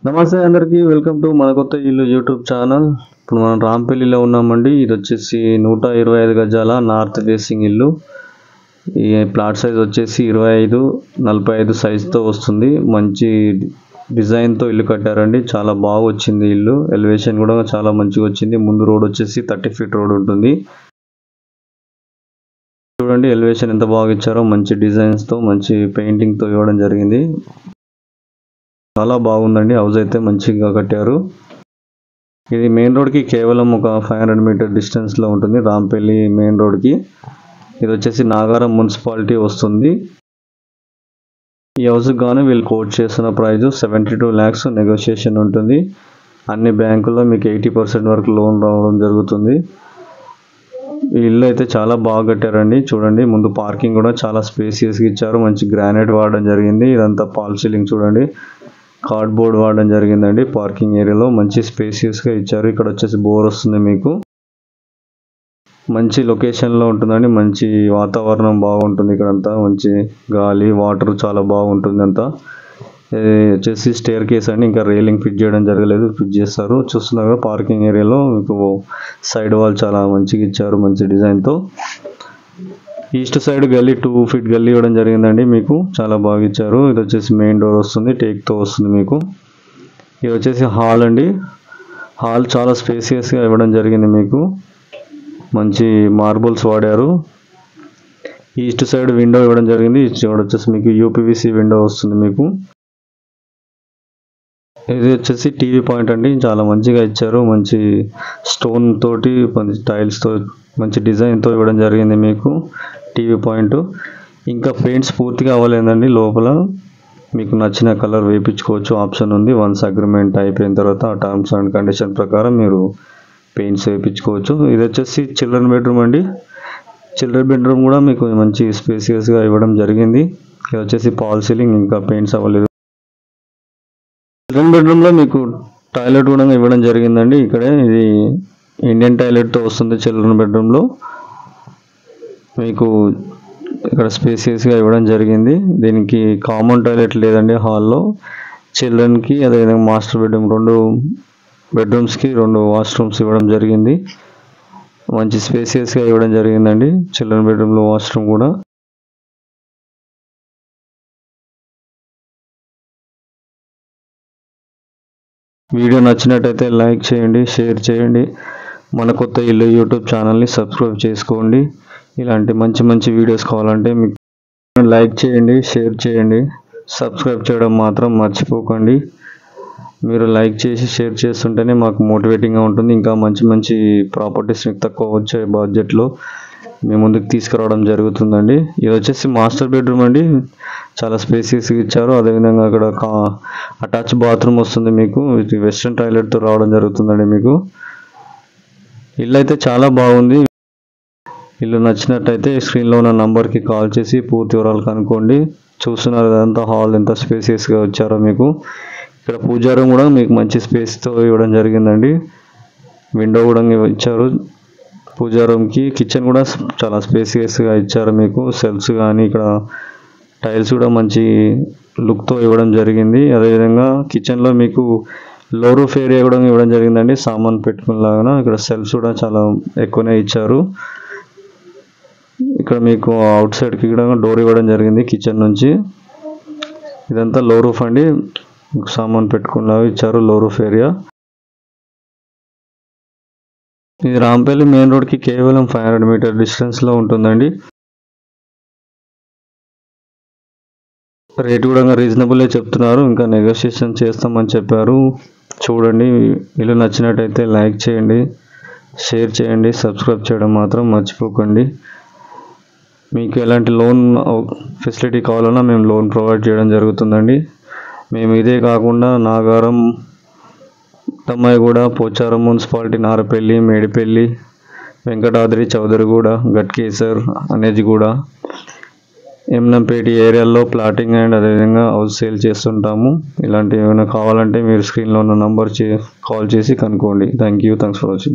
నమస్తే అందరికీ welcome to మన కొత్త ఇల్లు యూట్యూబ్ ఛానల్. ఇప్పుడు మనం రాంపల్లిలో ఉన్నామండి. ఇది వచ్చేసి 125 గజాల నార్త్ ఫేసింగ్ ఇల్లు. ఈ ప్లాట్ సైజ్ వచ్చేసి 25-45 సైజుతో వస్తుంది. మంచి డిజైన్తో ఇల్లు కట్టారండి. చాలా బాగా వచ్చింది ఇల్లు. ఎలివేషన్ కూడా చాలా మంచిగా వచ్చింది. ముందు రోడ్ వచ్చేసి 30 ఫీట్ రోడ్ ఉంటుంది. చూడండి ఎలివేషన్ ఎంత బాగా ఇచ్చారో, మంచి డిజైన్స్తో మంచి పెయింటింగ్తో ఇవ్వడం జరిగింది. చాలా బాగుందండి. హౌస్ అయితే మంచిగా కట్టారు. ఇది మెయిన్ రోడ్కి కేవలం ఒక 500 మీటర్ డిస్టెన్స్లో ఉంటుంది. రాంపల్లి మెయిన్ రోడ్కి. ఇది వచ్చేసి నాగారం మున్సిపాలిటీ వస్తుంది. ఈ హౌస్కి గాను వీళ్ళు కోట్ చేస్తున్న ప్రైస్ 72 lakhs నెగోషియేషన్ ఉంటుంది. అన్ని బ్యాంకుల్లో మీకు 80% వరకు లోన్ రావడం జరుగుతుంది. ఈ ఇల్లు అయితే చాలా బాగా కట్టారండి. చూడండి ముందు పార్కింగ్ కూడా చాలా స్పేసియస్గా ఇచ్చారు. మంచి గ్రానైట్ వాడడం జరిగింది. ఇదంతా ఫాల్ సీలింగ్ చూడండి, కార్డ్బోర్డ్ వాడడం జరిగిందండి. పార్కింగ్ ఏరియాలో మంచి స్పేసియస్గా ఇచ్చారు. ఇక్కడ వచ్చేసి బోర్ వస్తుంది. మీకు మంచి లొకేషన్లో ఉంటుందండి. మంచి వాతావరణం బాగుంటుంది. ఇక్కడంతా మంచి గాలి, వాటర్ చాలా బాగుంటుంది అంతా. ఇది వచ్చేసి స్టేర్ కేస్ అండి. ఇంకా రైలింగ్ ఫిట్ చేయడం జరగలేదు, ఫిట్ చేస్తారు. చూస్తున్నారు పార్కింగ్ ఏరియాలో మీకు సైడ్ వాల్ చాలా మంచిగా ఇచ్చారు, మంచి డిజైన్తో. ఈస్ట్ సైడ్ గల్లీ 2 ఫీట్ గల్లీ ఇవ్వడం జరిగిందండి. మీకు చాలా బాగా ఇచ్చారు. ఇది వచ్చేసి మెయిన్ డోర్ వస్తుంది, టేక్తో వస్తుంది మీకు. ఇది వచ్చేసి హాల్ అండి. హాల్ చాలా స్పేసియస్గా ఇవ్వడం జరిగింది మీకు. మంచి మార్బుల్స్ వాడారు. ఈస్ట్ సైడ్ విండో ఇవ్వడం జరిగింది. ఇక్కడ వచ్చేసి మీకు యూపీవీసీ విండో వస్తుంది మీకు. ఇది వచ్చేసి టీవీ పాయింట్ అండి. చాలా మంచిగా ఇచ్చారు. మంచి స్టోన్ తోటి, మంచి టైల్స్తో, మంచి డిజైన్తో ఇవ్వడం జరిగింది మీకు టీవీ పాయింట్. ఇంకా పెయింట్స్ పూర్తిగా అవ్వలేదండి. లోపల మీకు నచ్చిన కలర్ వేయించుకోవచ్చు, ఆప్షన్ ఉంది. వన్స్ అగ్రిమెంట్ అయిపోయిన తర్వాత టర్మ్స్ అండ్ కండిషన్ ప్రకారం మీరు పెయింట్స్ వేయించుకోవచ్చు. ఇది వచ్చేసి చిల్డ్రన్ బెడ్రూమ్ అండి. చిల్డ్రన్ బెడ్రూమ్ కూడా మీకు మంచి స్పేసియస్గా ఇవ్వడం జరిగింది. ఇది వచ్చేసి ఫాల్ సీలింగ్, ఇంకా పెయింట్స్ అవ్వలేదు. చిల్డ్రన్ బెడ్రూమ్లో మీకు టాయిలెట్ కూడా ఇవ్వడం జరిగిందండి. ఇక్కడే ఇది ఇండియన్ టాయిలెట్తో వస్తుంది. చిల్డ్రన్ బెడ్రూమ్లో మీకు ఇక్కడ స్పేసియస్గా ఇవ్వడం జరిగింది. దీనికి కామన్ టాయిలెట్ లేదండి హాల్లో. చిల్డ్రన్కి అదేవిధంగా మాస్టర్ బెడ్రూమ్, 2 బెడ్రూమ్స్కి 2 వాష్రూమ్స్ ఇవ్వడం జరిగింది. మంచి స్పేసియస్గా ఇవ్వడం జరిగిందండి. చిల్డ్రన్ బెడ్రూమ్లో వాష్రూమ్ కూడా. వీడియో నచ్చినట్టయితే లైక్ చేయండి, షేర్ చేయండి. మన కొత్త ఇల్లు యూట్యూబ్ ఛానల్ని సబ్స్క్రైబ్ చేసుకోండి. ఇలాంటి మంచి మంచి వీడియోస్ కావాలంటే మీకు లైక్ చేయండి, షేర్ చేయండి, సబ్స్క్రైబ్ చేయడం మాత్రం మర్చిపోకండి. మీరు లైక్ చేసి షేర్ చేస్తుంటేనే మాకు మోటివేటింగ్గా ఉంటుంది. ఇంకా మంచి మంచి ప్రాపర్టీస్ మీకు తక్కువ వచ్చే బడ్జెట్లో మీ ముందుకు తీసుకురావడం జరుగుతుందండి. ఇది వచ్చేసి మాస్టర్ బెడ్రూమ్ అండి. చాలా స్పేసియస్గా ఇచ్చారు. అదేవిధంగా అక్కడ అటాచ్ బాత్రూమ్ వస్తుంది మీకు. ఇది వెస్ట్రన్ టాయిలెట్తో రావడం జరుగుతుందండి మీకు. ఇల్లు అయితే చాలా బాగుంది. ఇల్లు నచ్చినట్టయితే స్క్రీన్లో ఉన్న నంబర్కి కాల్ చేసి పూర్తి వివరాలు కనుక్కోండి. చూస్తున్నారు కదంతా హాల్ ఎంత స్పేసియస్గా వచ్చారో మీకు. ఇక్కడ పూజా రూమ్ కూడా మీకు మంచి స్పేస్తో ఇవ్వడం జరిగిందండి. విండో కూడా ఇచ్చారు పూజా రూమ్కి. కిచెన్ కూడా చాలా స్పేసియస్గా ఇచ్చారు మీకు. సెల్ఫ్స్ కానీ ఇక్కడ టైల్స్ కూడా మంచి లుక్తో ఇవ్వడం జరిగింది. అదేవిధంగా కిచెన్లో మీకు లో రూఫ్ ఏరియా కూడా ఇవ్వడం జరిగిందండి, సామాన్ పెట్టుకునేలాగా. ఇక్కడ సెల్ఫ్స్ కూడా చాలా ఎక్కువనే ఇచ్చారు. ఇక్కడ మీకు అవుట్ సైడ్కి కూడా డోర్ ఇవ్వడం జరిగింది కిచెన్ నుంచి. ఇదంతా లో రూఫ్ అండి, సామాన్ పెట్టుకునేలాగా ఇచ్చారు లో రూఫ్ ఏరియా. ఇది రాంపల్లి మెయిన్ రోడ్కి కేవలం 500 మీటర్ డిస్టెన్స్లో ఉంటుందండి. రేట్ కూడా రీజనబుల్లే చెప్తున్నారు. ఇంకా నెగోషియేషన్ చేస్తామని చెప్పారు. చూడండి, ఇల్లు నచ్చినట్టయితే లైక్ చేయండి, షేర్ చేయండి, సబ్స్క్రైబ్ చేయడం మాత్రం మర్చిపోకండి. మీకు ఎలాంటి లోన్ ఫెసిలిటీ కావాలన్నా మేము లోన్ ప్రొవైడ్ చేయడం జరుగుతుందండి. మేము ఇదే కాకుండా నాగారం, తమ్మాయిగూడ, పోచారం మున్సిపాలిటీ, నారపల్లి, మేడిపల్లి, వెంకటాద్రి, చౌదరిగూడ, గట్కేసర్, అనేజిగూడ, ఎమ్నంపేట ఏరియాల్లో ప్లాటింగ్ అండ్ అదేవిధంగా హౌస్ సేల్ చేస్తుంటాము. ఇలాంటివి ఏమైనా కావాలంటే మీరు స్క్రీన్లో ఉన్న నంబర్ కాల్ చేసి కనుక్కోండి. Thanks for watching.